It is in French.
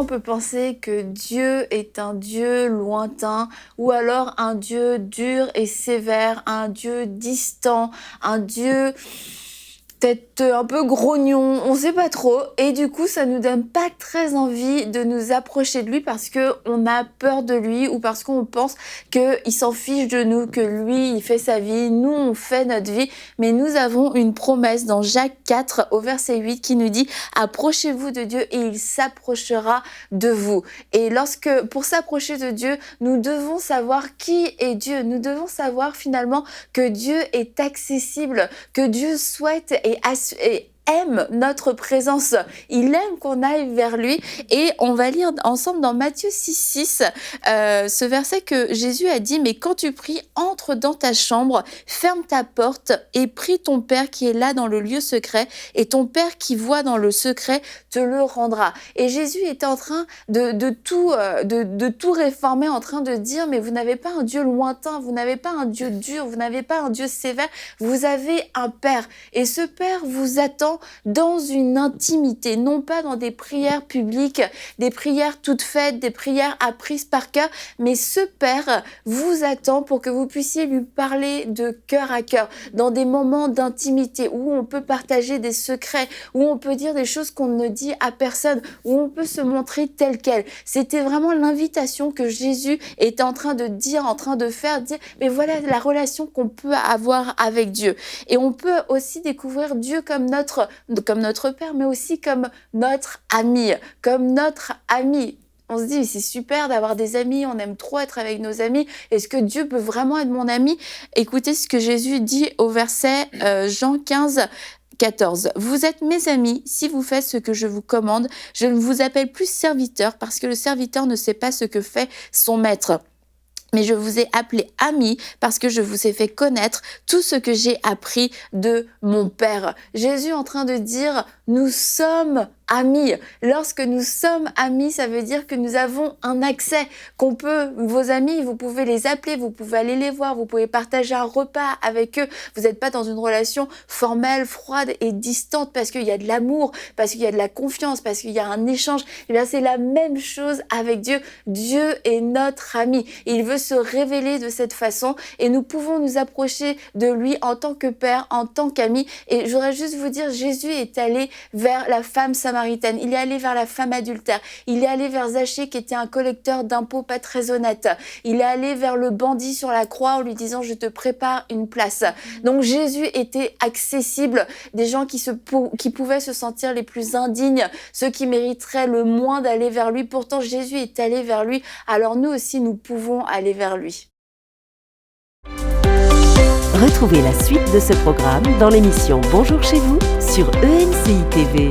on peut penser que Dieu est un Dieu lointain ou alors un Dieu dur et sévère, un Dieu distant, un Dieu peut-être un peu grognon, on sait pas trop. Et du coup, ça nous donne pas très envie de nous approcher de lui parce que on a peur de lui ou parce qu'on pense qu'il s'en fiche de nous, que lui, il fait sa vie, nous, on fait notre vie. Mais nous avons une promesse dans Jacques 4 au verset 8 qui nous dit « Approchez-vous de Dieu et il s'approchera de vous ». Et pour s'approcher de Dieu, nous devons savoir qui est Dieu. Nous devons savoir finalement que Dieu est accessible, que Dieu souhaite et aime notre présence. Il aime qu'on aille vers lui. Et on va lire ensemble dans Matthieu 6, ce verset que Jésus a dit « Mais quand tu pries, entre dans ta chambre, ferme ta porte et prie ton Père qui est là dans le lieu secret et ton Père qui voit dans le secret te le rendra. » Et Jésus était en train de tout réformer, en train de dire « Mais vous n'avez pas un Dieu lointain, vous n'avez pas un Dieu dur, vous n'avez pas un Dieu sévère, vous avez un Père. Et ce Père vous attend dans une intimité, non pas dans des prières publiques, des prières toutes faites, des prières apprises par cœur, mais ce Père vous attend pour que vous puissiez lui parler de cœur à cœur, dans des moments d'intimité où on peut partager des secrets, où on peut dire des choses qu'on ne dit à personne, où on peut se montrer tel quel. C'était vraiment l'invitation que Jésus était en train de dire, en train de faire, dire, mais voilà la relation qu'on peut avoir avec Dieu. Et on peut aussi découvrir Dieu comme notre Père, mais aussi comme notre ami, On se dit, mais c'est super d'avoir des amis, on aime trop être avec nos amis. Est-ce que Dieu peut vraiment être mon ami? Écoutez ce que Jésus dit au verset Jean 15, 14. Vous êtes mes amis si vous faites ce que je vous commande. Je ne vous appelle plus serviteur parce que le serviteur ne sait pas ce que fait son maître. Mais je vous ai appelé amis parce que je vous ai fait connaître tout ce que j'ai appris de mon Père. Jésus est en train de dire, nous sommes amis. Lorsque nous sommes amis, ça veut dire que nous avons un accès, vos amis, vous pouvez les appeler, vous pouvez aller les voir, vous pouvez partager un repas avec eux. Vous n'êtes pas dans une relation formelle, froide et distante parce qu'il y a de l'amour, parce qu'il y a de la confiance, parce qu'il y a un échange. Et bien, c'est la même chose avec Dieu. Dieu est notre ami. Il veut se révéler de cette façon et nous pouvons nous approcher de lui en tant que Père, en tant qu'ami. Et je voudrais juste vous dire, Jésus est allé vers la femme samaritaine, il est allé vers la femme adultère, il est allé vers Zachée qui était un collecteur d'impôts pas très honnête, il est allé vers le bandit sur la croix en lui disant je te prépare une place. Donc Jésus était accessible, des gens qui pouvaient se sentir les plus indignes, ceux qui mériteraient le moins d'aller vers lui, pourtant Jésus est allé vers lui, alors nous aussi nous pouvons aller vers lui. Retrouvez la suite de ce programme dans l'émission Bonjour chez vous sur ENCI TV.